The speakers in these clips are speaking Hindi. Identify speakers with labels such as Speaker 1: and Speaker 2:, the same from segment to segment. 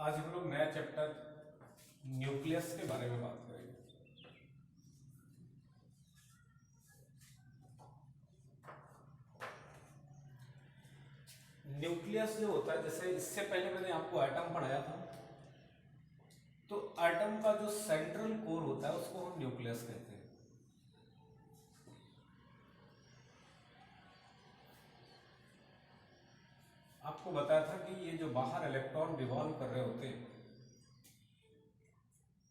Speaker 1: आज हम लोग नया चैप्टर न्यूक्लियस के बारे में बात करेंगे। न्यूक्लियस जो होता है, जैसे इससे पहले मैंने आपको एटम पढ़ाया था, तो एटम का जो सेंट्रल कोर होता है उसको हम न्यूक्लियस कहते हैं। आपको बताया था कि ये जो बाहर इलेक्ट्रॉन रिवॉल्व कर रहे होते हैं,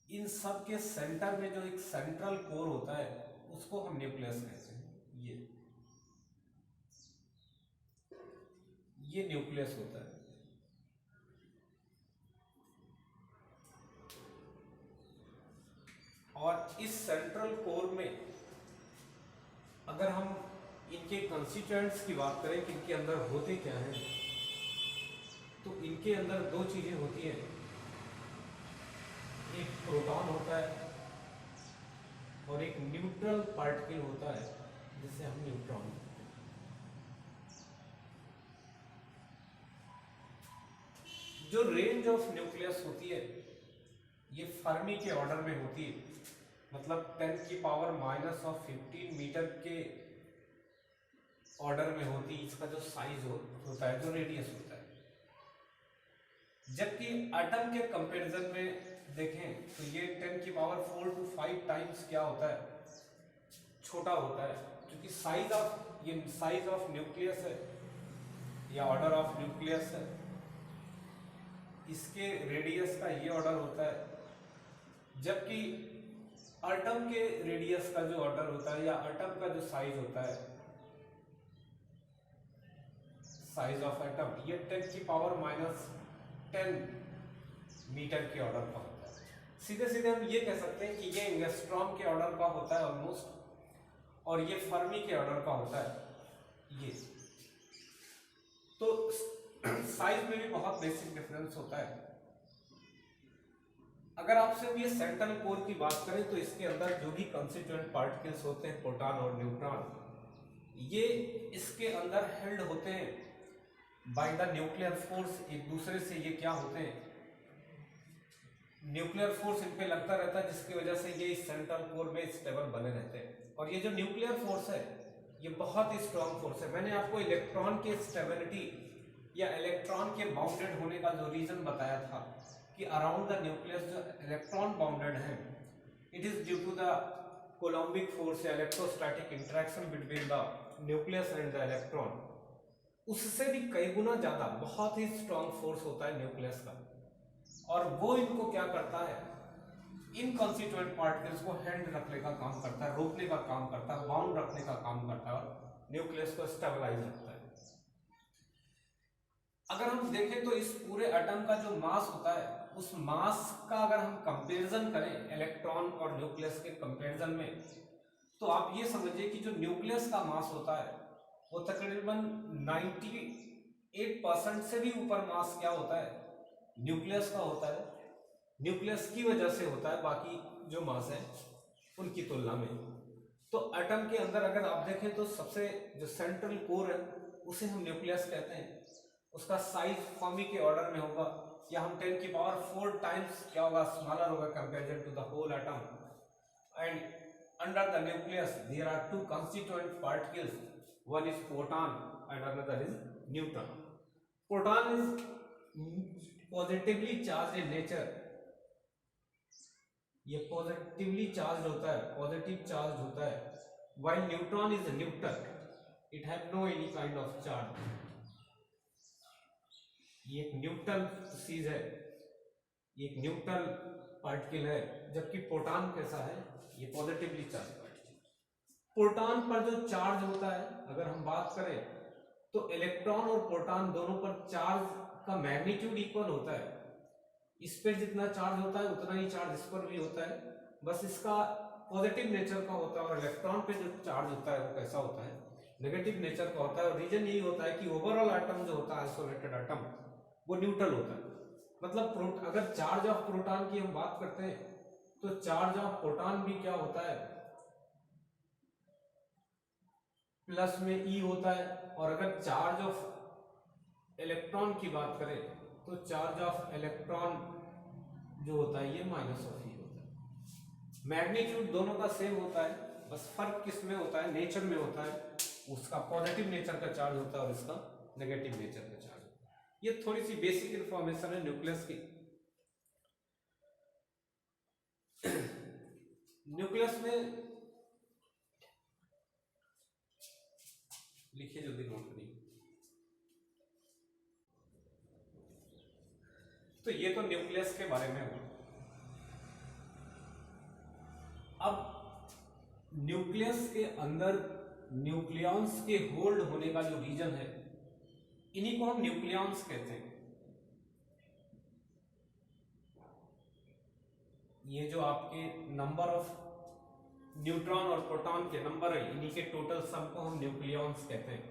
Speaker 1: इन सब के सेंटर में जो एक सेंट्रल कोर होता है उसको हम न्यूक्लियस कहते हैं। ये न्यूक्लियस होता है। और इस सेंट्रल कोर में अगर हम इनके कंस्टिट्यूएंट्स की बात करें कि इनके अंदर होते क्या हैं, तो इनके अंदर दो चीजें होती हैं। एक प्रोटॉन होता है और एक न्यूट्रल पार्टिकल होता है जिसे हम न्यूट्रॉन कहते हैं। जो रेंज ऑफ न्यूक्लियस होती है ये फर्मी के ऑर्डर में होती है, मतलब 10 की पावर -15 मीटर के ऑर्डर में होती है। इसका जो साइज होता है, जो रेडियस होता है, जबकि एटम के कंपैरिजन में देखें तो ये 10 की पावर 4 to 5 टाइम्स क्या होता है, छोटा होता है। क्योंकि साइज ऑफ न्यूक्लियस है या ऑर्डर ऑफ न्यूक्लियस है, इसके रेडियस का ये ऑर्डर होता है, जबकि एटम के रेडियस का जो ऑर्डर होता है या एटम का जो साइज होता है, साइज ऑफ एटम, ये 10 की पावर -10 मीटर के ऑर्डर का होता है। सीधे सीधे हम ये कह सकते हैं कि ये एंगस्ट्रॉम के ऑर्डर का होता है ऑलमोस्ट, और ये फर्मी के ऑर्डर का होता है। ये तो साइज में भी बहुत बेसिक डिफरेंस होता है। अगर आप सिर्फ ये सेंट्रल कोर की बात करें तो इसके अंदर जो भी कंस्टिट्यूएंट पार्टिकल्स होते हैं, प्रोटॉन और न्यूट्रॉन, ये इसके अंदर हेल्ड होते हैं बाय द न्यूक्लियर फोर्स। एक दूसरे से ये क्या होते हैं, न्यूक्लियर फोर्स इन पे लगता रहता है, जिसकी वजह से ये इस सेंट्रल कोर में स्टेबल बने रहते हैं। और ये जो न्यूक्लियर फोर्स है ये बहुत ही स्ट्रॉन्ग फोर्स है। मैंने आपको इलेक्ट्रॉन के स्टेबिलिटी या इलेक्ट्रॉन के बाउंडेड होने का जो रीजन बताया था कि अराउंड द न्यूक्लियस जो इलेक्ट्रॉन बाउंडेड है, it is due to the Coulombic force या electrostatic interaction between the nucleus and the electron. उससे भी कई गुना ज्यादा बहुत ही स्ट्रॉन्ग फोर्स होता है न्यूक्लियस का, और वो इनको क्या करता है, इन कॉन्स्टिट्यूएंट पार्टिकल्स को हैंड रखने का काम करता है, रोकने का काम करता है, बाउंड रखने का काम करता है, और न्यूक्लियस को स्टेबलाइज रखता है। अगर हम देखें तो इस पूरे एटम का जो मास होता है, उस मास का अगर हम कंपैरिजन करें इलेक्ट्रॉन और न्यूक्लियस के कंपैरिजन में, तो आप ये समझिए कि जो न्यूक्लियस का मास होता है वो तकरीबन 98% से भी ऊपर मास क्या होता है, न्यूक्लियस का होता है। न्यूक्लियस की वजह से होता है बाकी जो मास है उनकी तुलना में। तो एटम के अंदर अगर आप देखें तो सबसे जो सेंट्रल कोर है उसे हम न्यूक्लियस कहते हैं। उसका साइज फर्मी के ऑर्डर में होगा, या हम 10 की पावर 4 टाइम्स क्या होगा, स्मॉलर होगा comparison to the whole atom. And under the nucleus there are two constituent particles, one is proton and another is neutron. Proton is positively charge in nature, ये पॉजिटिवली चार्ज होता है, पॉजिटिव चार्ज होता है, while neutron is neutral, it have no any kind of charge. ये एक न्यूट्रल चीज है, ये एक न्यूट्रल पार्टिकल है, जबकि प्रोटॉन कैसा है, ये पॉजिटिवली चार्ज पार्टिकल। प्रोटॉन पर जो चार्ज होता है अगर हम बात करें तो इलेक्ट्रॉन और प्रोटॉन दोनों पर चार्ज का मैग्नीट्यूड इक्वल होता है। इस पर जितना चार्ज होता है उतना ही चार्ज इस पर भी होता है, बस इसका पॉजिटिव नेचर का होता है। और इलेक्ट्रॉन पे जो चार्ज होता है वो कैसा होता है, नेगेटिव नेचर का होता है। और रीजन यही होता है कि ओवरऑल एटम जो होता है, आइसोलेटेड एटम, वो न्यूट्रल होता है। मतलब अगर चार्ज ऑफ प्रोटॉन की हम बात करते हैं तो चार्ज ऑफ प्रोटॉन भी क्या होता है, प्लस में ई होता है। और अगर चार्ज ऑफ इलेक्ट्रॉन की बात करें तो चार्ज ऑफ इलेक्ट्रॉन जो होता है ये माइनस ऑफ ई होता है। मैग्नीट्यूड दोनों का सेम होता है, बस फर्क किस में होता है, नेचर में होता है। उसका पॉजिटिव नेचर का चार्ज होता है और इसका नेगेटिव नेचर का चार्ज होता है। ये थोड़ी सी बेसिक इंफॉर्मेशन है न्यूक्लियस की। न्यूक्लियस में लिखिए, जल्दी नोट करिए। तो ये तो न्यूक्लियस के बारे में हुआ। अब न्यूक्लियस के अंदर न्यूक्लियॉन्स के होल्ड होने का जो रीजन है, इन्हीं को हम न्यूक्लियॉन्स कहते हैं। ये जो आपके नंबर ऑफ न्यूट्रॉन और प्रोटॉन के नंबर है, इन्हीं के टोटल सम को हम न्यूक्लियॉन्स कहते हैं।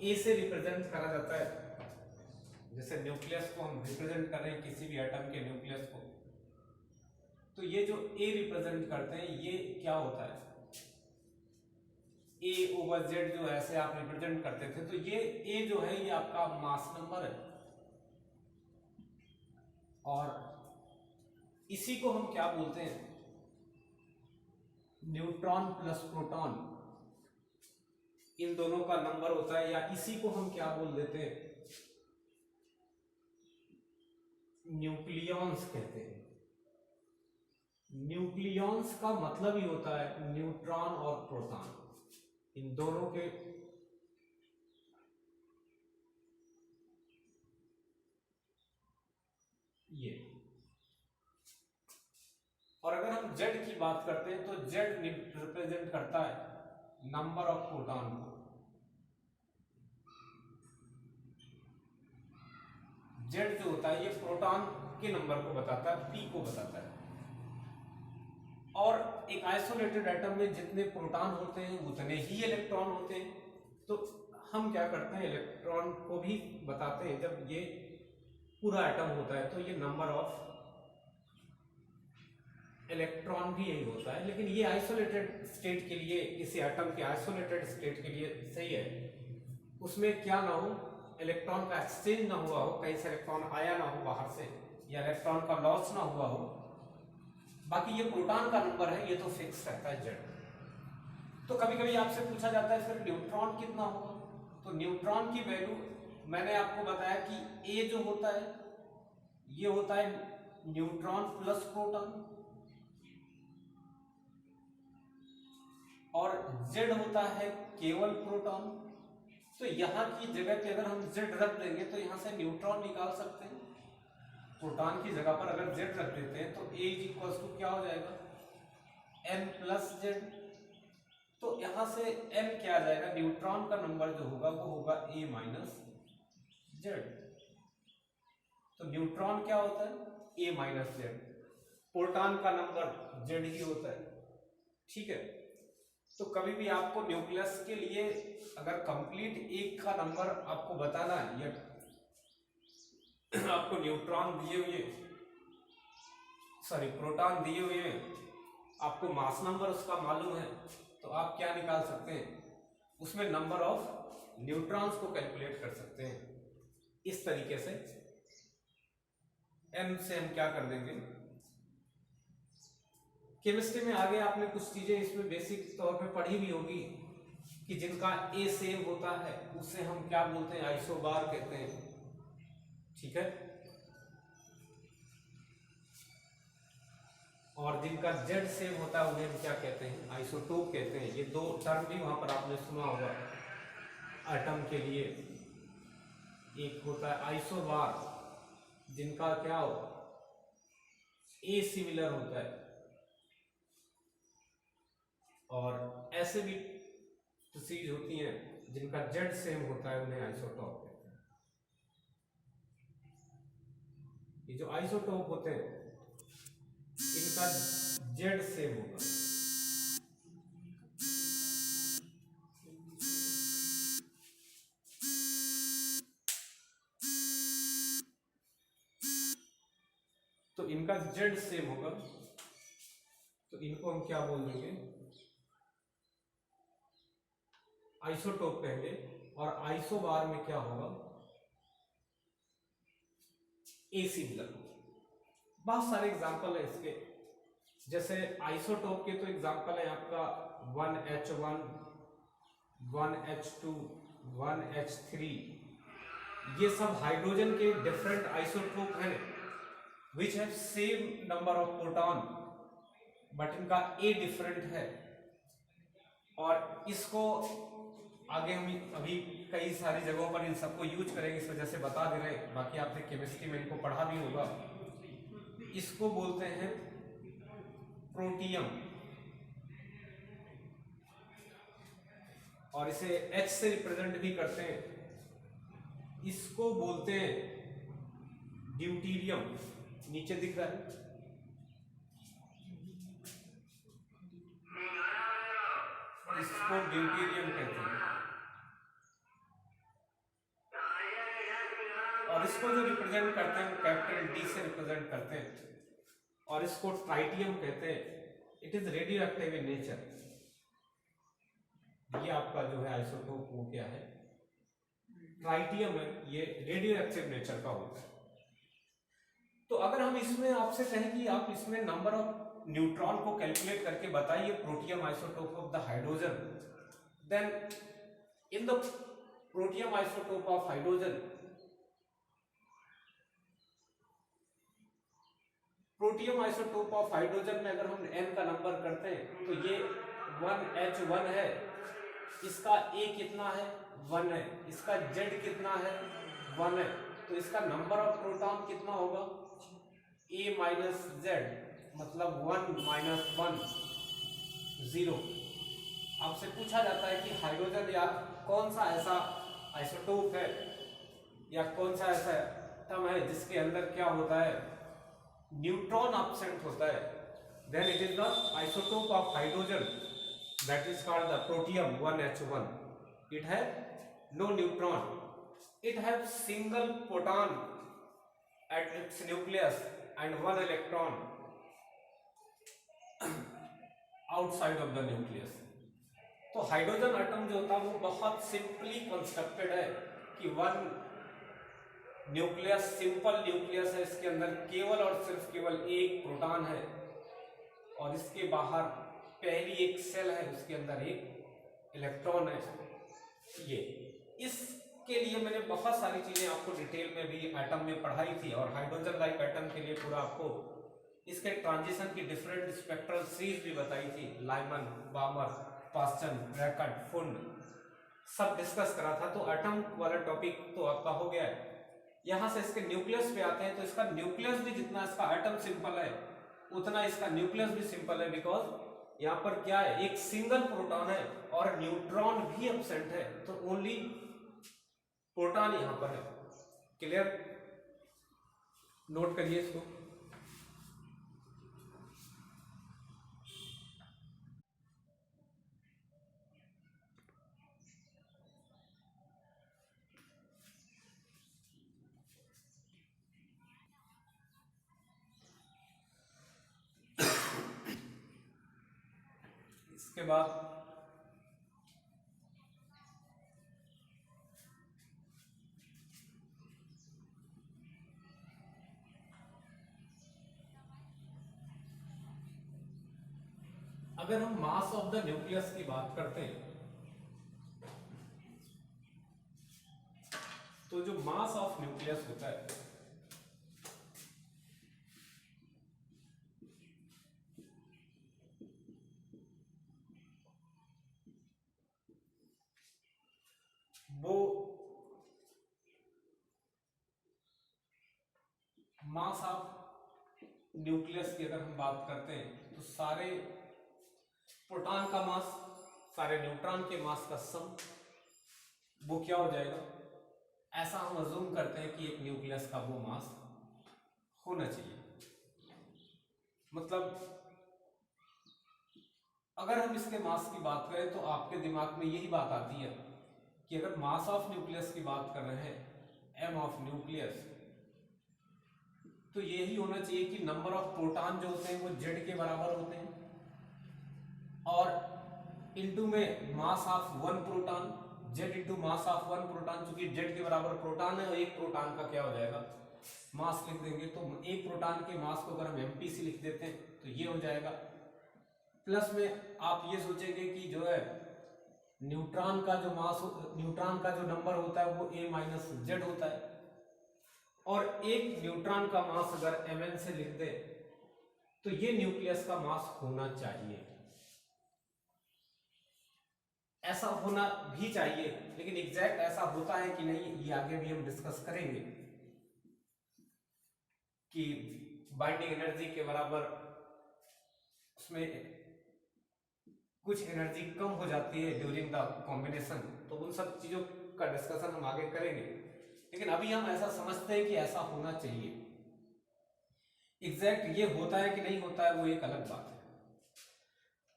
Speaker 1: ए से रिप्रेजेंट करा जाता है, जैसे न्यूक्लियस को हम रिप्रेजेंट कर रहे हैं किसी भी एटम के न्यूक्लियस को, तो ये जो ए रिप्रेजेंट करते हैं ये क्या होता है, ए ओवर जेड जो ऐसे आप रिप्रेजेंट करते थे, तो ये ए जो है ये आपका मास नंबर है। और इसी को हम क्या बोलते हैं, न्यूट्रॉन प्लस प्रोटॉन, इन दोनों का नंबर होता है, या इसी को हम क्या बोल देते हैं, न्यूक्लियॉन्स कहते हैं। न्यूक्लियॉन्स का मतलब ही होता है न्यूट्रॉन और प्रोटॉन, इन दोनों के ये। और अगर हम जेड की बात करते हैं तो जेड रिप्रेजेंट करता है नंबर ऑफ प्रोटॉन को। जेड जो होता है ये प्रोटॉन के नंबर को बताता है, पी को बताता है। और एक आइसोलेटेड एटम में जितने प्रोटॉन होते हैं उतने ही इलेक्ट्रॉन होते हैं। तो हम क्या करते हैं, इलेक्ट्रॉन को भी बताते हैं। जब ये पूरा एटम होता है तो ये नंबर ऑफ इलेक्ट्रॉन भी यही होता है, लेकिन ये आइसोलेटेड स्टेट के लिए, किसी एटम के आइसोलेटेड स्टेट के लिए सही है। उसमें क्या ना हो, इलेक्ट्रॉन का एक्सचेंज ना हुआ हो, कहीं से इलेक्ट्रॉन आया ना हो बाहर से, या इलेक्ट्रॉन का लॉस ना हुआ हो। बाकी ये प्रोटॉन का नंबर है, ये तो फिक्स रहता है जेड। तो कभी कभी आपसे पूछा जाता है फिर न्यूट्रॉन कितना होगा, तो न्यूट्रॉन की वैल्यू मैंने आपको बताया कि ए जो होता है ये होता है न्यूट्रॉन प्लस प्रोटॉन, और जेड होता है केवल प्रोटॉन। तो यहां की जगह पे अगर हम जेड रख देंगे तो यहां से न्यूट्रॉन निकाल सकते हैं। प्रोटॉन की जगह पर अगर जेड रख देते हैं तो ए इक्वल्स टू क्या हो जाएगा, एम प्लस जेड। तो यहां से एम क्या आ जाएगा, न्यूट्रॉन का नंबर जो होगा वो होगा ए माइनस जेड। तो न्यूट्रॉन क्या होता है, ए माइनस जेड। प्रोटॉन का नंबर जेड ही होता है, ठीक है। तो कभी भी आपको न्यूक्लियस के लिए अगर कंप्लीट एक का नंबर आपको बताना है, या आपको न्यूट्रॉन दिए हुए, सॉरी प्रोटॉन दिए हुए हैं, आपको मास नंबर उसका मालूम है, तो आप क्या निकाल सकते हैं, उसमें नंबर ऑफ न्यूट्रॉन्स को कैलकुलेट कर सकते हैं इस तरीके से। एम से हम क्या कर देंगे, केमिस्ट्री में आगे आपने कुछ चीजें इसमें बेसिक तौर पे पढ़ी भी होगी कि जिनका ए सेम होता है उसे हम क्या बोलते हैं, आइसोबार कहते हैं, ठीक है। और जिनका जेड सेम होता है उन्हें हम क्या कहते हैं, आइसोटोप कहते हैं। ये दो टर्म भी वहां पर आपने सुना होगा एटम के लिए। एक होता है आइसोबार जिनका क्या हो, ए सिमिलर होता है, और ऐसे भी चीज होती हैं जिनका जेड सेम होता है उन्हें आइसोटोप कहते हैं। ये जो आइसोटोप होते हैं इनका जेड सेम होगा। तो इनका जेड सेम होगा, तो इनको हम क्या बोल देंगे, आइसोटोप कहेंगे। और आइसोबार में क्या होगा, ए सिमिलर। बहुत सारे एग्जांपल है इसके, जैसे आइसोटोप के तो एग्जांपल है आपका 1H1, 1H2, 1H3, ये सब हाइड्रोजन के डिफरेंट आइसोटोप हैं which have same number of proton but इनका ए डिफरेंट है। और इसको आगे हम अभी कई सारी जगहों पर इन सबको यूज करेंगे, इस वजह से बता दे रहे हैं, बाकी आपने केमिस्ट्री में इनको पढ़ा भी होगा। इसको बोलते हैं प्रोटियम, और इसे H से रिप्रेजेंट भी करते हैं। इसको बोलते हैं ड्यूटीरियम, नीचे दिख रहा है, इसको ड्यूटीरियम कहते हैं। और इसको जो रिप्रेजेंट करते हैं वो कैपिटल D से रिप्रेजेंट करते हैं, और इसको ट्राइटियम कहते हैं। It is radio active in nature. ये आपका जो है आइसोटोप वो क्या है, ट्राइटियम है, ये रेडियो एक्टिव नेचर का होता है। तो अगर हम इसमें आपसे कहें कि आप इसमें नंबर ऑफ न्यूट्रॉन को कैलकुलेट करके बताइए protium isotope of the hydrogen, then in the protium isotope of hydrogen, protium isotope of hydrogen में अगर हम n का नंबर करते हैं तो ये 1H1 है, इसका A कितना है 1 है, इसका Z कितना है 1 है, तो इसका नंबर ऑफ प्रोटॉन कितना होगा A माइनस Z, मतलब 1 माइनस 1 0। आपसे पूछा जाता है कि हाइड्रोजन या कौन सा ऐसा आइसोटोप है या कौन सा ऐसा एटम है जिसके अंदर क्या होता है, न्यूट्रॉन एब्सेंट होता है, then it is the isotope of hydrogen that is called the protium 1H1. It has no neutron, it has single proton at its nucleus and one electron outside of the nucleus. तो हाइड्रोजन एटम जो होता है वो बहुत सिंपली कंस्ट्रक्टेड है कि वन न्यूक्लियस, सिंपल न्यूक्लियस है, इसके अंदर केवल और सिर्फ केवल एक प्रोटॉन है, और इसके बाहर पहली एक सेल है, उसके अंदर एक इलेक्ट्रॉन है। ये इसके लिए मैंने बहुत सारी चीजें आपको डिटेल में भी एटम में पढ़ाई थी, और हाइड्रोजन लाइक एटम के लिए पूरा आपको इसके ट्रांजिशन की डिफरेंट स्पेक्ट्रल सीरीज भी बताई थी, लाइमन, बामर, पास्टन, ब्रैकेट, फुंड, सब डिस्कस करा था। तो एटम वाला टॉपिक तो आपका हो गया है। यहां से इसके न्यूक्लियस पे आते हैं, तो इसका न्यूक्लियस भी जितना इसका एटम सिंपल है उतना इसका न्यूक्लियस भी सिंपल है, बिकॉज यहाँ पर क्या है, एक सिंगल प्रोटॉन है और न्यूट्रॉन भी एब्सेंट है, तो ओनली प्रोटॉन यहाँ पर है। क्लियर, नोट करिए इसको। इसके बाद अगर हम मास ऑफ द न्यूक्लियस की बात करते हैं तो जो मास ऑफ न्यूक्लियस होता है वो मास ऑफ न्यूक्लियस की अगर हम बात करते हैं तो सारे प्रोटॉन का मास सारे न्यूट्रॉन के मास का सम वो क्या हो जाएगा, ऐसा हम अज्यूम करते हैं कि एक न्यूक्लियस का वो मास होना चाहिए। मतलब अगर हम इसके मास की बात करें तो आपके दिमाग में यही बात आती है कि अगर मास ऑफ न्यूक्लियस की बात कर रहे हैं, एम ऑफ न्यूक्लियस, तो यही होना चाहिए कि नंबर ऑफ प्रोटॉन जो होते हैं वो जेड के बराबर होते हैं, और इनटू में mass of one proton Z into mass of one proton, चूंकि Z के बराबर प्रोटॉन है और एक प्रोटॉन का क्या हो जाएगा मास लिख देंगे, तो एक प्रोटॉन के मास को अगर हम mp से लिख देते हैं तो ये हो जाएगा। प्लस में आप ये सोचेंगे कि जो है न्यूट्रॉन का जो मास, न्यूट्रॉन का जो नंबर होता है वो a माइनस जेड होता है, और एक न्यूट्रॉन का मास अगर mn से लिख दे तो ये न्यूक्लियस का मास होना चाहिए, ऐसा होना भी चाहिए, लेकिन एग्जैक्ट ऐसा होता है कि नहीं ये आगे भी हम डिस्कस करेंगे कि बाइंडिंग एनर्जी के बराबर उसमें कुछ एनर्जी कम हो जाती है ड्यूरिंग द कॉम्बिनेशन, तो उन सब चीजों का डिस्कशन हम आगे करेंगे, लेकिन अभी हम ऐसा समझते हैं कि ऐसा होना चाहिए। एग्जैक्ट ये होता है कि नहीं होता है वो एक अलग बात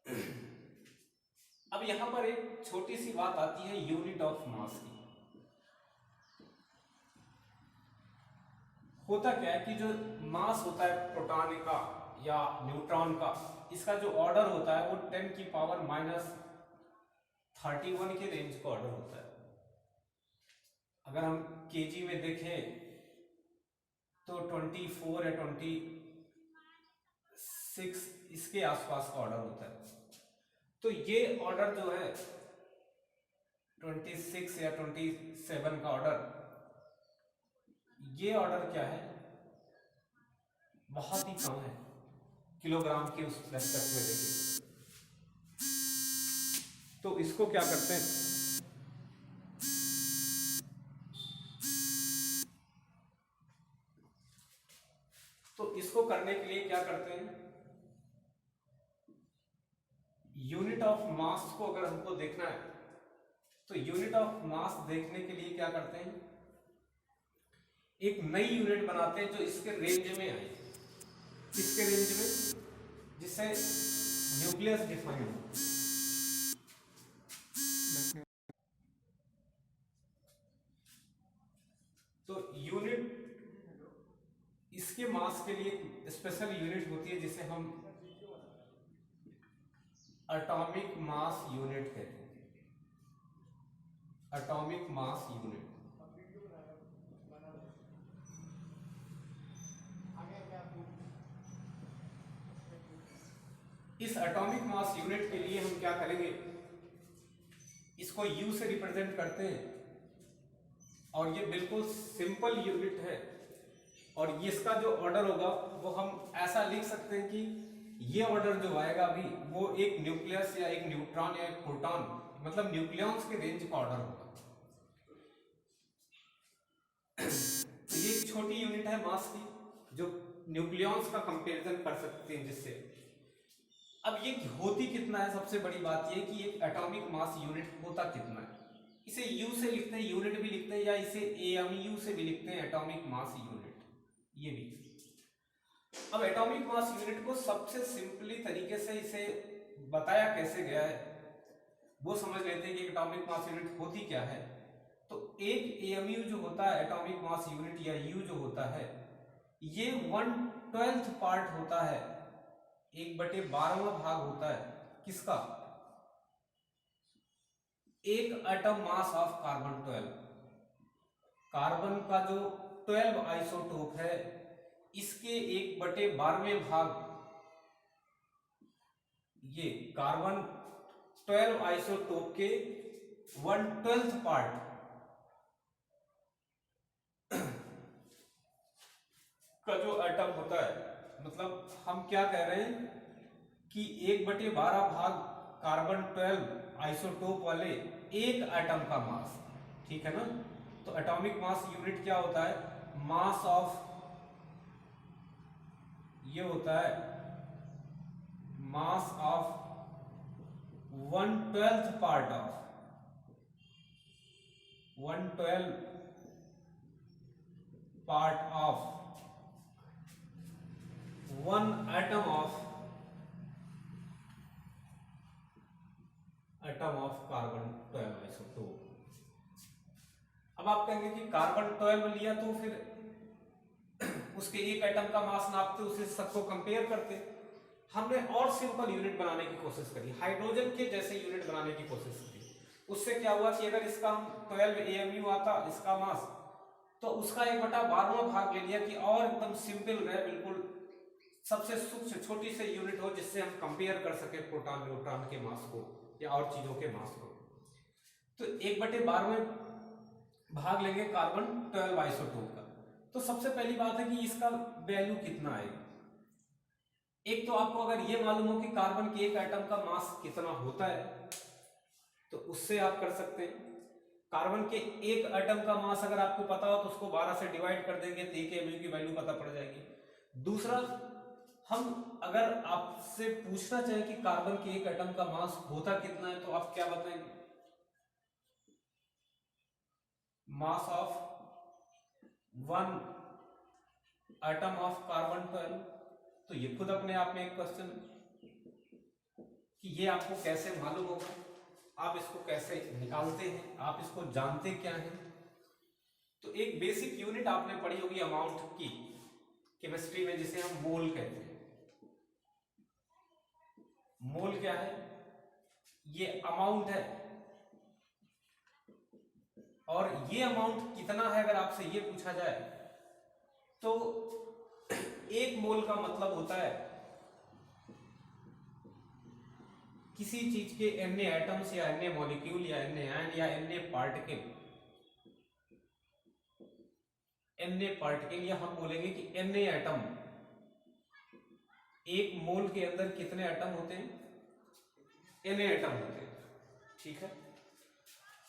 Speaker 1: है। अब यहां पर एक छोटी सी बात आती है यूनिट ऑफ मास की। होता क्या है कि जो मास होता है प्रोटॉन का या न्यूट्रॉन का, इसका जो ऑर्डर होता है वो 10 की पावर माइनस 31 के रेंज का ऑर्डर होता है। अगर हम केजी में देखें तो 24 या 26 इसके आसपास का ऑर्डर होता है। तो ये ऑर्डर जो है 26 या 27 का ऑर्डर, ये ऑर्डर क्या है बहुत ही कम है किलोग्राम के उस रेस्पेक्ट में देखें तो इसको क्या करते हैं, तो इसको करने के लिए क्या करते हैं, यूनिट ऑफ मास को अगर हमको देखना है तो यूनिट ऑफ मास देखने के लिए क्या करते हैं, एक नई यूनिट बनाते हैं जो इसके रेंज में आए, इसके रेंज में, जिससे न्यूक्लियस डिफाइन हो। तो यूनिट इसके मास के लिए स्पेशल यूनिट होती है जिसे हम एटॉमिक मास यूनिट कहते हैं, एटॉमिक मास यूनिट। इस एटॉमिक मास यूनिट के लिए हम क्या करेंगे, इसको U से रिप्रेजेंट करते हैं और ये बिल्कुल सिंपल यूनिट है, और इसका जो ऑर्डर होगा वो हम ऐसा लिख सकते हैं कि ये ऑर्डर जो आएगा अभी वो एक न्यूक्लियस या एक न्यूट्रॉन या एक प्रोटॉन, मतलब न्यूक्लियॉन्स के रेंज का ऑर्डर होगा। तो ये एक छोटी यूनिट है मास की जो न्यूक्लियॉन्स का कंपैरिजन कर सकते हैं जिससे। अब ये होती कितना है, सबसे बड़ी बात ये कि एक एटॉमिक मास यूनिट होता कितना है। इसे U से लिखते हैं, यूनिट भी लिखते हैं, या इसे AMU से भी लिखते हैं, एटॉमिक मास यूनिट, ये भी। अब एटॉमिक मास यूनिट को सबसे सिंपली तरीके से इसे बताया कैसे गया है वो समझ लेते हैं कि एटॉमिक मास यूनिट होती क्या है। तो एक AMU जो होता है, एटॉमिक मास यूनिट या U जो होता है, ये 1/12 पार्ट होता है, 1/12वां भाग होता है किसका, एक atom mass of carbon 12। Carbon का जो 12 आइसोटोप है इसके 1/12वें भाग, ये कार्बन 12 आइसोटोप के 1/12 पार्ट का जो एटम होता है, मतलब हम क्या कह रहे हैं कि 1/12 भाग कार्बन 12 आइसोटोप वाले एक एटम का मास, ठीक है ना। तो एटॉमिक मास यूनिट क्या होता है, मास ऑफ, ये होता है mass of 1/12 part of 1/12 part of 1 atom of carbon 12 isotope. अब आप कहेंगे कि कार्बन 12 लिया तो फिर उसके एक एटम का मास नापते, उसे सबको कंपेयर करते। हमने और सिंपल यूनिट बनाने की कोशिश करी, हाइड्रोजन के जैसे यूनिट बनाने की कोशिश करी। उससे क्या हुआ कि अगर इसका 12 AMU आता इसका मास, तो उसका 1/12वां भाग ले लिया कि और एकदम सिंपल रहे, बिल्कुल सबसे सूक्ष्म छोटी से यूनिट हो जिससे हम कंपेयर कर सके प्रोटॉन न्यूट्रॉन के मास को या और चीजों के मास को। तो 1/12वें भाग लेंगे कार्बन 12 आइसोटोप का। तो सबसे पहली बात है कि इसका वैल्यू कितना आएगा। एक तो आपको अगर ये मालूम हो कि कार्बन के एक एटम का मास कितना होता है, तो उससे आप कर सकते हैं। कार्बन के एक एटम का मास अगर आपको पता हो तो उसको 12 से डिवाइड कर देंगे तो 1 MU की वैल्यू पता पड़ जाएगी। दूसरा, हम अगर आपसे पूछना चाहें कि कार्बन के एक एटम का मास होता कितना है, तो आप क्या बताएंगे? Mass of one atom of carbon 12। तो ये खुद अपने आप में एक क्वेश्चन कि ये आपको कैसे मालूम होगा, आप इसको कैसे निकालते हैं, आप इसको जानते क्या हैं? तो एक बेसिक यूनिट आपने पढ़ी होगी अमाउंट की केमिस्ट्री में, जिसे हम मोल कहते हैं। मोल क्या है? ये अमाउंट है, और ये अमाउंट कितना है अगर आपसे ये पूछा जाए तो 1 मोल का मतलब होता है किसी चीज के n एटम्स या n मॉलिक्यूल या n आयन या n पार्टिकल, या हम बोलेंगे कि n एटम। 1 मोल के अंदर कितने एटम होते हैं? n एटम होते हैं, ठीक है।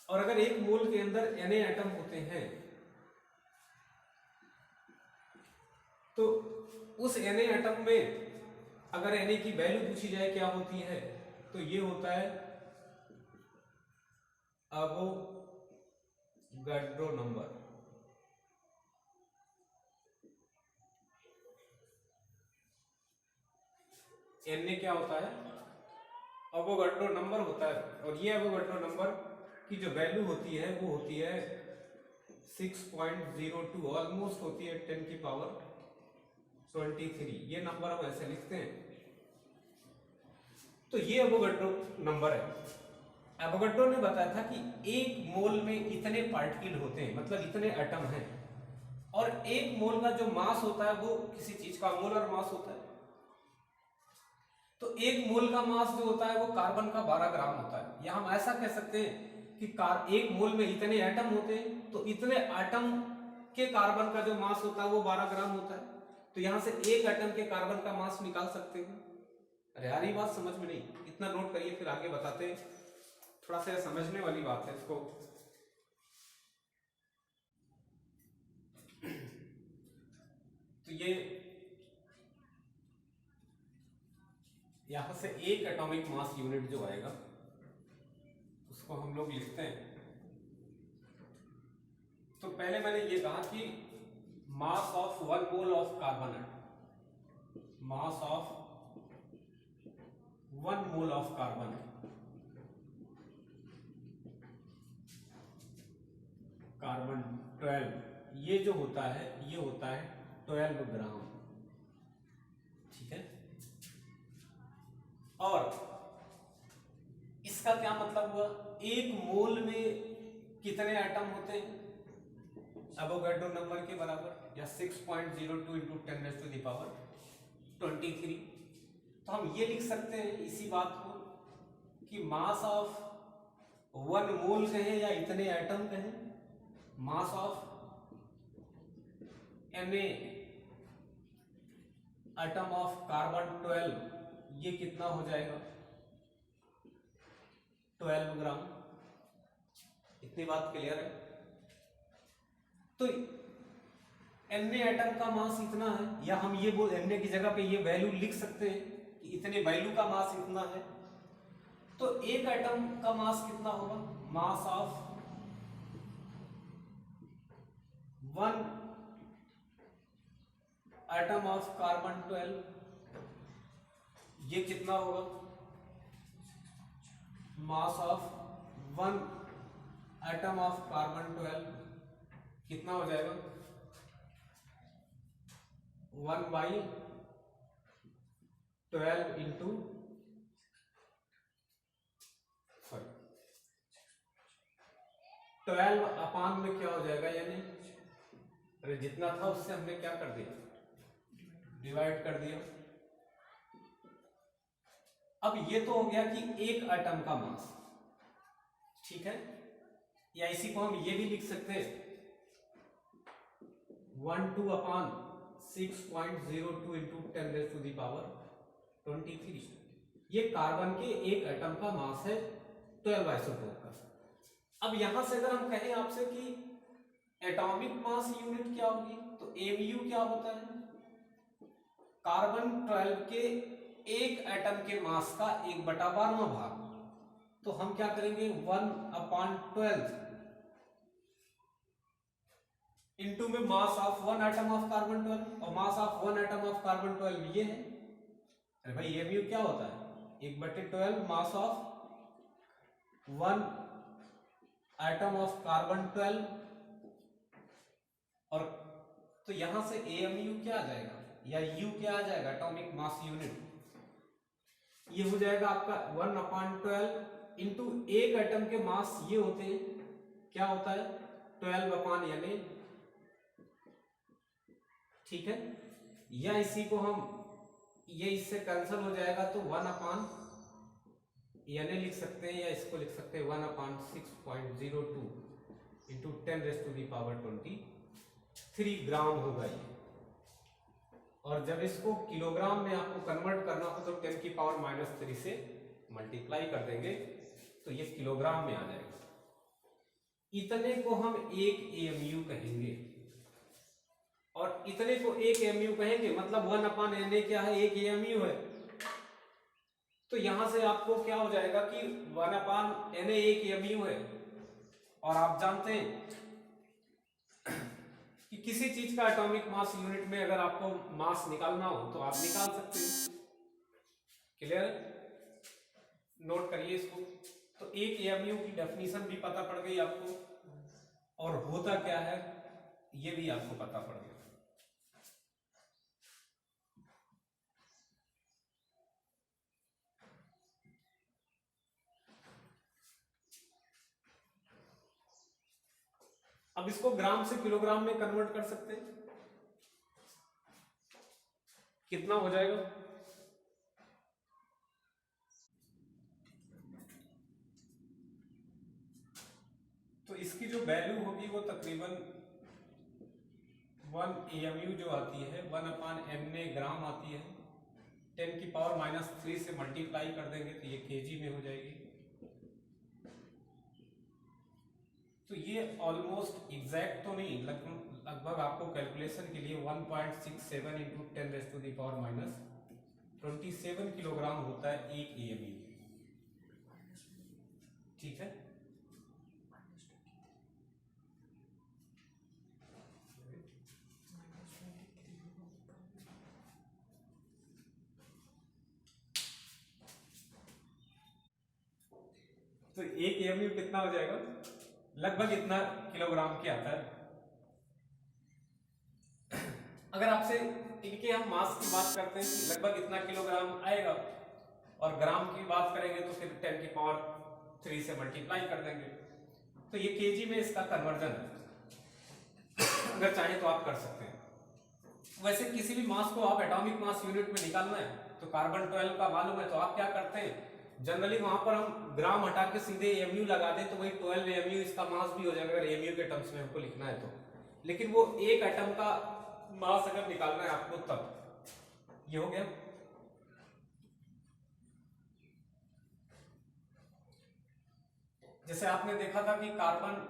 Speaker 1: और अगर 1 मोल के अंदर n एटम होते हैं तो उस n एटम में अगर Na की वैल्यू पूछी जाए क्या होती है, तो ये होता है अवोगाड्रो नंबर। Na क्या होता है? अवोगाड्रो नंबर होता है, और ये अवोगाड्रो नंबर की जो वैल्यू होती है वो होती है 6.02, ऑलमोस्ट होती है 10 की पावर 23। ये नंबर हम ऐसे लिखते हैं। तो ये अवोगाड्रो नंबर है। एवोगाड्रो ने बताया था कि 1 मोल में इतने पार्टिकल होते हैं, मतलब इतने एटम हैं, और 1 मोल का जो मास होता है वो किसी चीज का मोलर मास होता है। तो 1 मोल का मास जो होता है वो कार्बन का 12 ग्राम होता है। या हम ऐसा कह सकते हैं कि 1 मोल में इतने एटम होते हैं, तो इतने एटम के कार्बन का जो मास होता है वो 12 ग्राम होता है। तो यहां से 1 एटम के कार्बन का मास निकाल सकते हैं। अरे यार ये बात समझ में नहीं, इतना नोट करिए फिर आगे बताते हैं, थोड़ा सा समझने वाली बात है इसको। तो ये यहां से 1 एटॉमिक मास यूनिट जो आएगा उसको हम लोग लिखते हैं। तो पहले मैंने ये कहा कि mass of 1 mole of carbon, mass of 1 mole of carbon carbon 12, ये जो होता है ये होता है 12 ग्राम, ठीक है। और इसका क्या मतलब हुआ? 1 मोल में कितने एटम होते हैं? एवोगाड्रो नंबर के बराबर, या 6.02 इंटू 10⁻23। तो हम ये लिख सकते हैं इसी बात को कि मास ऑफ 1 मोल कहें या इतने एटम कहें, mass of Na atom of carbon 12 ये कितना हो जाएगा? 12 ग्राम। इतनी बात क्लियर है? तो Na एटम का मास इतना है, या हम ये Na की जगह पे ये वैल्यू लिख सकते हैं कि इतने वैल्यू का मास इतना है। तो 1 एटम का मास कितना होगा? Mass of 1 atom of carbon 12 ये कितना होगा? Mass of 1 atom of carbon 12 कितना हो जाएगा? 1/12 इंटू 12 अपान में क्या हो जाएगा, यानी अरे जितना था उससे हमने क्या कर दिया, डिवाइड कर दिया। अब ये तो हो गया कि एक एटम का मास, ठीक है, या इसी को हम ये भी लिख सकते हैं 12 अपान 6.02 इंटू 10⁻23। ये कार्बन के एक एटम का मास है 12 आइसोटोप का। अब यहां से अगर हम कहें आपसे कि एटॉमिक मास यूनिट क्या होगी, तो एमयू क्या होता है, कार्बन 12 के एक एटम के मास का 1/12वां भाग। तो हम क्या करेंगे 1/12 इंटू में mass of one atom of carbon 12, और mass of one atom of carbon 12 ये है। अरे भाई एमयू क्या होता है, 1/12 mass of one atom of carbon 12, और तो यहां से एमयू क्या आ जाएगा, या यू क्या आ जाएगा, एटॉमिक मास यूनिट, ये हो जाएगा आपका 1/12 इंटू एक एटम के मास ये होते हैं, क्या होता है 12 अपान यानी, ठीक है, या इसी को हम ये इससे कैंसिल हो जाएगा तो 1 अपान यानी लिख सकते हैं, या इसको लिख सकते हैं 1/6.02 इंटू 10⁻23 ग्राम होगा ये। और जब इसको किलोग्राम में आपको कन्वर्ट करना हो तो 10⁻³ से मल्टीप्लाई कर देंगे तो ये किलोग्राम में आ जाएगा। इतने को हम एक एमयू कहेंगे, और इतने को एक एमयू कहेंगे मतलब 1/Na क्या है, एक एमयू है। तो यहां से आपको क्या हो जाएगा कि 1/Na एक एमयू है, और आप जानते हैं कि किसी चीज का एटॉमिक मास यूनिट में अगर आपको मास निकालना हो तो आप निकाल सकते हैं। क्लियर, नोट करिए इसको। तो एक एमयू की डेफिनेशन भी पता पड़ गई आपको, और होता क्या है ये भी आपको पता पड़ गया। अब इसको ग्राम से किलोग्राम में कन्वर्ट कर सकते हैं, कितना हो जाएगा, तो इसकी जो वैल्यू होगी वो तकरीबन 1 एमयू जो आती है 1/Na ग्राम आती है, 10⁻³ से मल्टीप्लाई कर देंगे तो ये केजी में हो जाएगी। तो ये ऑलमोस्ट एग्जैक्ट तो नहीं, लगभग आपको कैलकुलेशन के लिए 1.67 इंटू 10⁻27 किलोग्राम होता है एक एमयू, ठीक है। तो एक एमयू कितना हो जाएगा, लगभग इतना किलोग्राम के आता है। अगर आपसे इनके हम मास की बात करते हैं कि लगभग इतना किलोग्राम आएगा, और ग्राम की बात करेंगे तो फिर 10⁻³ से मल्टीप्लाई कर देंगे, तो ये केजी में इसका कन्वर्जन है। अगर चाहे तो आप कर सकते हैं। वैसे किसी भी मास को आप एटॉमिक मास यूनिट में निकालना है तो कार्बन 12 का मालूम है तो आप क्या करते हैं, जनरली वहां पर हम ग्राम हटा के सीधे एमयू लगा दें तो वही 12 एमयू इसका मास भी हो जाएगा, अगर एमयू के टर्म्स में हमको लिखना है तो। लेकिन वो एक एटम का मास अगर निकालना है आपको तब ये हो गया। जैसे आपने देखा था कि carbon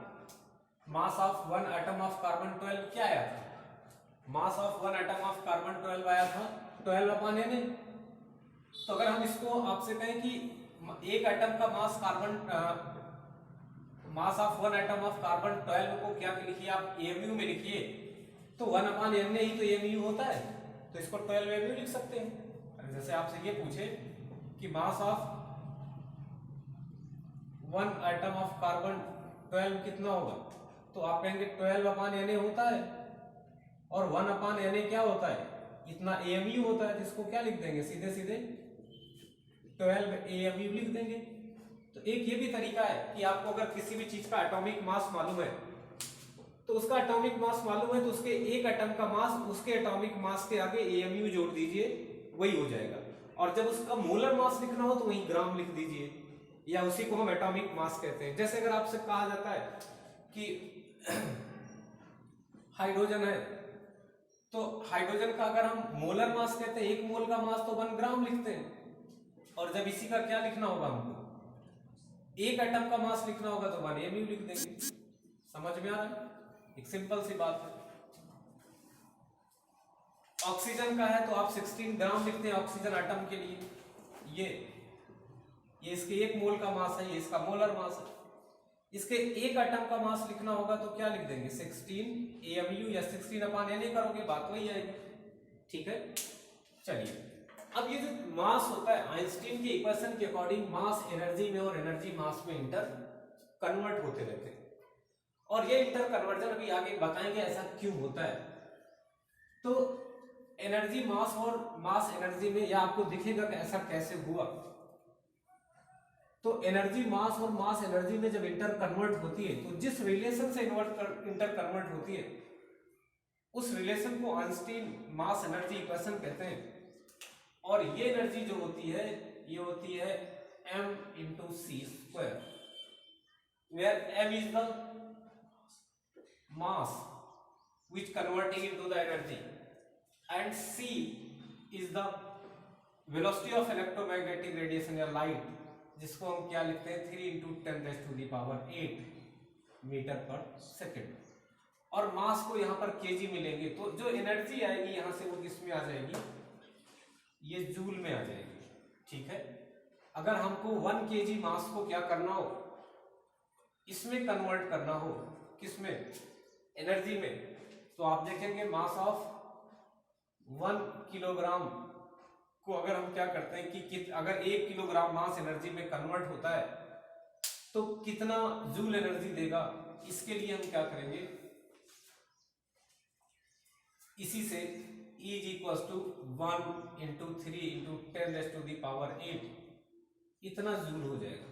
Speaker 1: mass of one atom of carbon 12 क्या आया था, mass of one atom of carbon 12 आया था 12/Na। तो अगर हम इसको आपसे कहें कि एक एटम का mass carbon mass of one atom of carbon 12 को क्या लिखिए आप एमयू में लिखिए, तो 1/Na ही तो एमयू होता है, तो इसको 12 एमयू लिख सकते हैं। जैसे आपसे ये पूछे कि mass of one atom of carbon 12 कितना होगा, तो आप कहेंगे 12/Na होता है, और 1/Na क्या होता है, इतना एमयू होता है, जिसको क्या लिख देंगे सीधे सीधे 12 AMU लिख देंगे। तो एक ये भी तरीका है कि आपको अगर किसी भी चीज का एटॉमिक मास मालूम है तो उसका एटॉमिक मास मालूम है तो उसके एक एटम का मास उसके एटॉमिक मास के आगे एमयू जोड़ दीजिए, वही हो जाएगा। और जब उसका मोलर मास लिखना हो तो वहीं ग्राम लिख दीजिए, या उसी को हम एटॉमिक मास कहते हैं। जैसे अगर आपसे कहा जाता है कि हाइड्रोजन है, तो हाइड्रोजन का अगर हम मोलर मास कहते हैं, एक मोल का मास तो 1 ग्राम लिखते हैं। और जब इसी का क्या लिखना होगा, हमको एक एटम का मास लिखना होगा तो 1 mu लिख देंगे। समझ में आ रहा है? एक सिंपल सी बात है। ऑक्सीजन का है तो आप 16 ग्राम लिखते हैं ऑक्सीजन एटम के लिए। ये इसके एक मोल का मास है, ये इसका मोलर मास है। इसके एक एटम का मास लिखना होगा तो क्या लिख देंगे, 16 AMU या 16/Na करोगे, बात वही आएगी। ठीक है, चलिए अब ये जो मास होता है, आइंस्टीन के इक्वेशन के अकॉर्डिंग मास एनर्जी में और एनर्जी मास में इंटर कन्वर्ट होते रहते हैं। और ये इंटर कन्वर्जन अभी आगे बताएंगे ऐसा क्यों होता है। तो एनर्जी मास और मास एनर्जी में, या आपको दिखेगा कि ऐसा कैसे हुआ। तो एनर्जी मास और मास एनर्जी में जब इंटर कन्वर्ट होती है तो जिस रिलेशन से इंटर कन्वर्ट होती है उस रिलेशन को आइंस्टीन मास एनर्जी इक्वेशन कहते हैं। और ये एनर्जी जो होती है ये होती है m/c², where m is the mass which converting into the energy and c is the velocity of electromagnetic radiation या light, जिसको हम क्या लिखते हैं 3 × 10⁸ मीटर पर सेकेंड। और मास को यहाँ पर केजी मिलेंगे, तो जो एनर्जी आएगी यहाँ से वो किस में आ जाएगी, ये जूल में आ जाएगी। ठीक है, अगर हमको 1 kg मास को क्या करना हो, इसमें कन्वर्ट करना हो, किसमें, एनर्जी में, तो आप देखेंगे मास ऑफ 1 किलोग्राम को अगर हम क्या करते हैं कि अगर 1 किलोग्राम मास एनर्जी में कन्वर्ट होता है तो कितना जूल एनर्जी देगा। इसके लिए हम क्या करेंगे, इसी से E = 1 × 3 × 10⁸ इतना जूल हो जाएगा।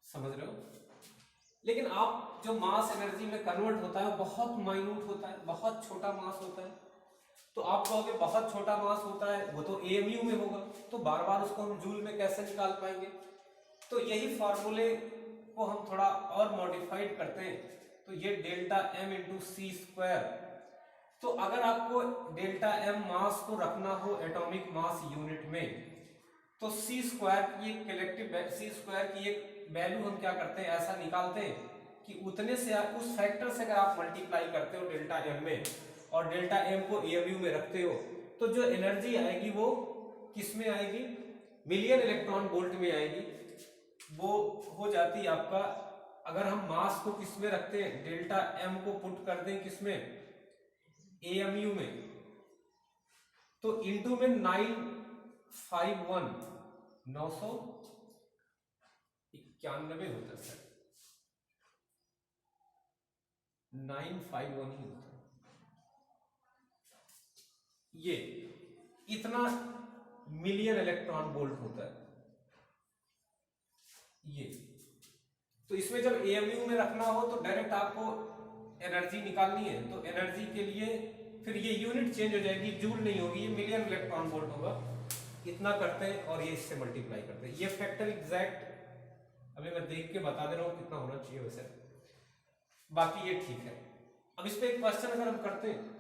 Speaker 1: समझ रहे हो? लेकिन आप जो मास एनर्जी में कन्वर्ट होता है बहुत माइन्यूट होता है, बहुत छोटा मास होता है। तो आप कहोगे बहुत छोटा मास होता है, वो तो AMU में होगा, तो बार बार उसको हम जूल में कैसे निकाल पाएंगे। तो यही फॉर्मूले को हम थोड़ा और मॉडिफाइड करते हैं, तो ये ΔM×c²। तो अगर आपको ΔM मास को रखना हो एटॉमिक मास यूनिट में, तो c² ये कलेक्टिव c² की एक वैल्यू हम क्या करते हैं, ऐसा निकालते हैं कि उतने से उस फैक्टर से अगर आप मल्टीप्लाई करते हो ΔM में और ΔM को AMU में रखते हो, तो जो एनर्जी आएगी वो किस में आएगी, मिलियन इलेक्ट्रॉन वोल्ट में आएगी। वो हो जाती है आपका, अगर हम मास को किस में रखते हैं, ΔM को पुट कर दें किसमें, AMU में, तो इंटू में 951 991 होता है सर, 951 ही होता है। ये इतना मिलियन इलेक्ट्रॉन वोल्ट होता है ये। तो इसमें जब AMU में रखना हो तो डायरेक्ट आपको एनर्जी निकालनी है, तो एनर्जी के लिए फिर ये यूनिट चेंज हो जाएगी, जूल नहीं होगी, ये मिलियन इलेक्ट्रॉन वोल्ट होगा। इतना करते हैं और ये इससे मल्टीप्लाई करते हैं। ये फैक्टर एग्जैक्ट अभी मैं देख के बता दे रहा हूं कितना होना चाहिए वैसे, बाकी ये ठीक है। अब इस पे एक क्वेश्चन अगर हम करते हैं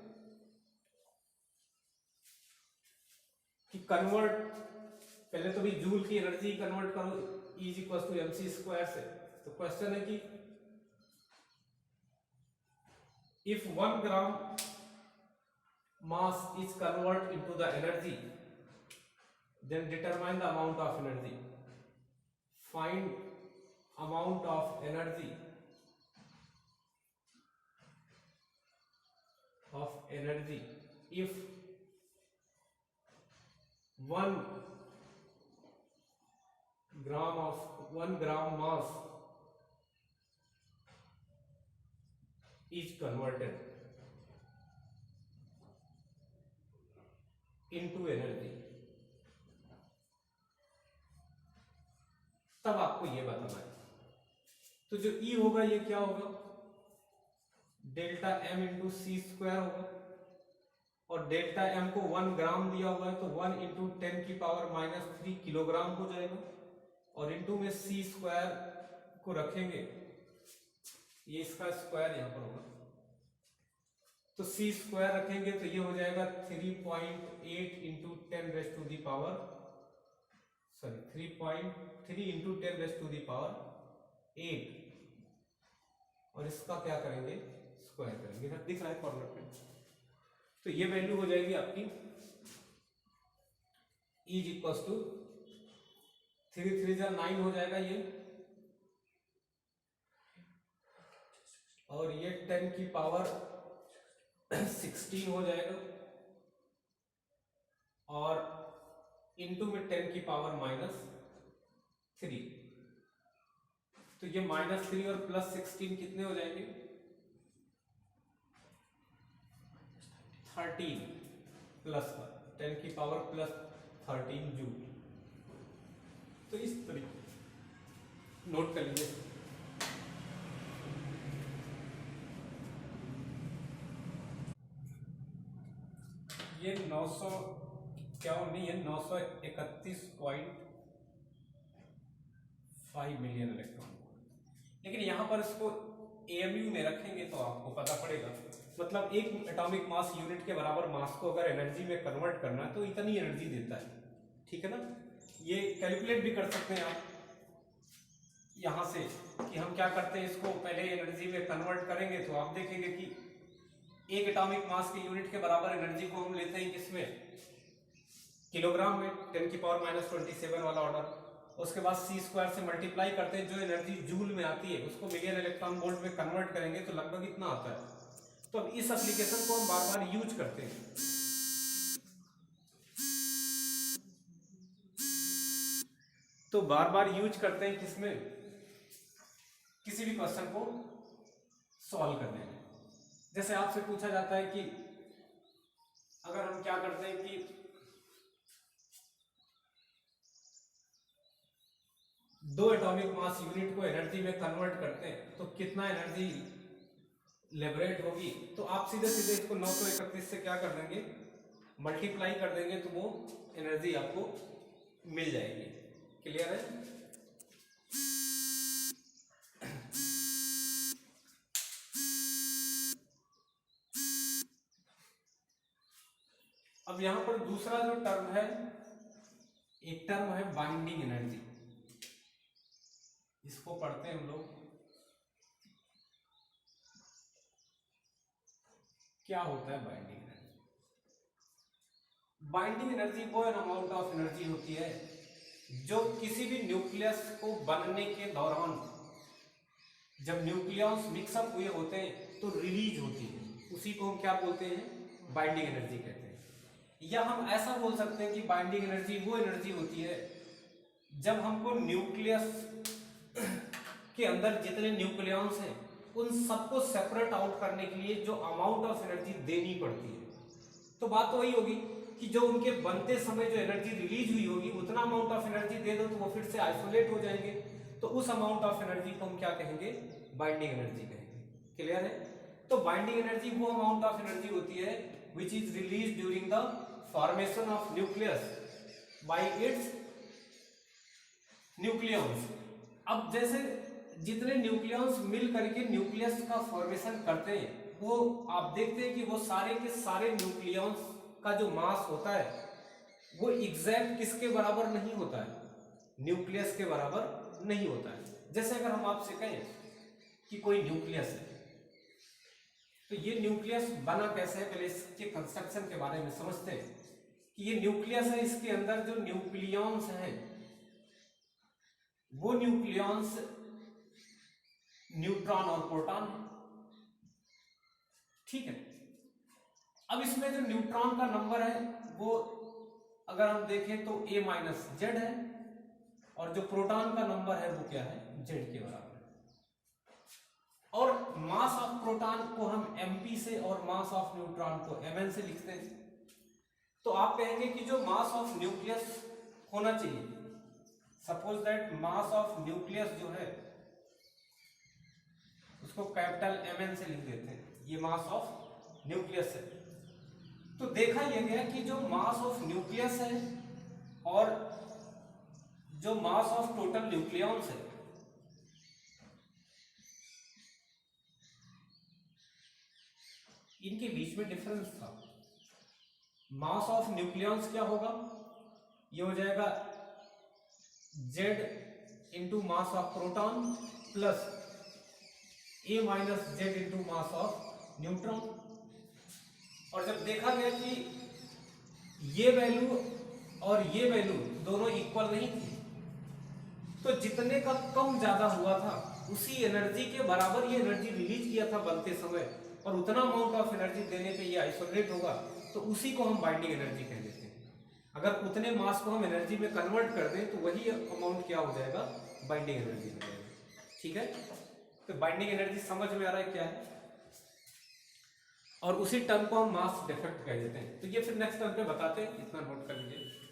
Speaker 1: कि कन्वर्ट, पहले तो भी जूल की एनर्जी कन्वर्ट करो E = mc² से। तो क्वेश्चन है कि if 1 gram mass is converted into the energy, then determine the amount of energy. Find amount of energy if 1 gram mass is converted into energy। तब आपको ये बताना है। तो जो E होगा ये क्या होगा, डेल्टा M इंटू सी स्क्वायर होगा, और डेल्टा M को 1 ग्राम दिया हुआ है तो 1 इंटू 10 की पावर -3 किलोग्राम हो जाएगा, और इंटू में सी स्क्वायर को रखेंगे, ये इसका स्क्वायर यहां पर होगा, तो सी स्क्वायर रखेंगे तो ये हो जाएगा 3.8 into 10 raise to the power 3.3 into 10 raise to the power 8, और इसका क्या करेंगे, स्क्वायर करेंगे, इधर दिख रहा है कॉर्नर पे। तो ये वैल्यू हो जाएगी आपकी E इज इक्वल टू 3 3 जा 9 हो जाएगा ये, और ये 10 की पावर 16 हो जाएगा, और इंटू में 10 की पावर -3, तो ये -3 और +16 कितने हो जाएंगे, 13 प्लस 10 की पावर +13 जूल। तो इस तरीके नोट कर लीजिए। ये 951 नहीं है, 931.5 मिलियन इलेक्ट्रॉन, लेकिन यहां पर इसको AMU में रखेंगे तो आपको पता पड़ेगा, मतलब एक एटॉमिक मास यूनिट के बराबर मास को अगर एनर्जी में कन्वर्ट करना है तो इतनी एनर्जी देता है, ठीक है ना। ये कैलकुलेट भी कर सकते हैं आप यहां से कि हम क्या करते हैं, इसको पहले एनर्जी में कन्वर्ट करेंगे तो आप देखेंगे कि एक एटॉमिक मास के यूनिट के बराबर एनर्जी को हम लेते हैं किसमें, किलोग्राम में, 10 की पावर -27 वाला ऑर्डर, उसके बाद सी स्क्वायर से मल्टीप्लाई करते हैं, जो एनर्जी जूल में आती है उसको मिलियन इलेक्ट्रॉन वोल्ट में कन्वर्ट करेंगे तो लगभग इतना आता है। तो अब इस एप्लीकेशन को हम बार बार यूज करते हैं, तो बार बार यूज करते हैं किसमें, किसी भी क्वेश्चन को सॉल्व करने में। जैसे आपसे पूछा जाता है कि अगर हम क्या करते हैं कि दो एटॉमिक मास यूनिट को एनर्जी में कन्वर्ट करते हैं तो कितना एनर्जी लिबरेट होगी, तो आप सीधे सीधे इसको 931 से क्या कर देंगे, मल्टीप्लाई कर देंगे, तो वो एनर्जी आपको मिल जाएगी। क्लियर है। अब यहां पर दूसरा जो टर्म है, एक टर्म है बाइंडिंग एनर्जी, इसको पढ़ते हैं हम लोग। क्या होता है बाइंडिंग एनर्जी? बाइंडिंग एनर्जी वो एन अमाउंट ऑफ एनर्जी होती है जो किसी भी न्यूक्लियस को बनने के दौरान, जब न्यूक्लियस मिक्सअप हुए होते हैं तो रिलीज होती है, उसी को हम क्या बोलते हैं, बाइंडिंग एनर्जी कहते हैं। या हम ऐसा बोल सकते हैं कि बाइंडिंग एनर्जी वो एनर्जी होती है जब हमको न्यूक्लियस के अंदर जितने न्यूक्लियॉन्स हैं उन सबको सेपरेट आउट करने के लिए जो अमाउंट ऑफ एनर्जी देनी पड़ती है। तो बात तो वही होगी कि जो उनके बनते समय जो एनर्जी रिलीज हुई होगी उतना अमाउंट ऑफ एनर्जी दे दो तो वो फिर से आइसोलेट हो जाएंगे, तो उस अमाउंट ऑफ एनर्जी को हम क्या कहेंगे, बाइंडिंग एनर्जी कहेंगे। क्लियर है। तो बाइंडिंग एनर्जी वो अमाउंट ऑफ एनर्जी होती है which is released during the formation of nucleus by its nucleons। अब जैसे जितने न्यूक्लियॉन्स मिल करके न्यूक्लियस का फॉर्मेशन करते हैं, वो आप देखते हैं कि वो सारे के सारे न्यूक्लियॉन्स का जो मास होता है वो एग्जैक्ट किसके बराबर नहीं होता है, न्यूक्लियस के बराबर नहीं होता है। जैसे अगर हम आपसे कहें कि कोई न्यूक्लियस है, तो ये न्यूक्लियस बना कैसे है, पहले इसके कंस्ट्रक्शन के बारे में समझते हैं कि ये न्यूक्लियस है, इसके अंदर जो न्यूक्लियॉन्स हैं वो न्यूक्लियॉन्स न्यूट्रॉन और प्रोटॉन है, ठीक है। अब इसमें जो न्यूट्रॉन का नंबर है वो अगर हम देखें तो a-z है, और जो प्रोटॉन का नंबर है वो क्या है, z के बराबर है। और मास ऑफ प्रोटॉन को हम mp से और मास ऑफ न्यूट्रॉन को mn से लिखते हैं। तो आप कहेंगे कि जो मास ऑफ न्यूक्लियस होना चाहिए suppose that mass of nucleus जो है उसको कैपिटल Mn से लिख देते हैं, ये मास ऑफ न्यूक्लियस है। तो देखा यह गया कि जो मास ऑफ न्यूक्लियस है और जो मास ऑफ टोटल न्यूक्लियॉन्स है, इनके बीच में डिफरेंस था। मास ऑफ न्यूक्लियॉन्स क्या होगा, ये हो जाएगा Z into mass of proton plus A minus Z into mass of neutron. और जब देखा गया कि ये वैल्यू और ये वैल्यू दोनों इक्वल नहीं थी, तो जितने का कम ज्यादा हुआ था उसी एनर्जी के बराबर ये एनर्जी रिलीज किया था बनते समय, और उतना अमाउंट ऑफ एनर्जी देने पे ये आइसोलेट होगा, तो उसी को हम बाइंडिंग एनर्जी कह देते हैं। अगर उतने मास को हम एनर्जी में कन्वर्ट कर दें तो वही अमाउंट क्या हो जाएगा, बाइंडिंग एनर्जी हो जाएगा। ठीक है, तो बाइंडिंग एनर्जी समझ में आ रहा है क्या है, और उसी टर्म को हम मास डिफेक्ट कह देते हैं। तो ये फिर नेक्स्ट टर्म पे बताते हैं, इतना नोट कर लीजिए।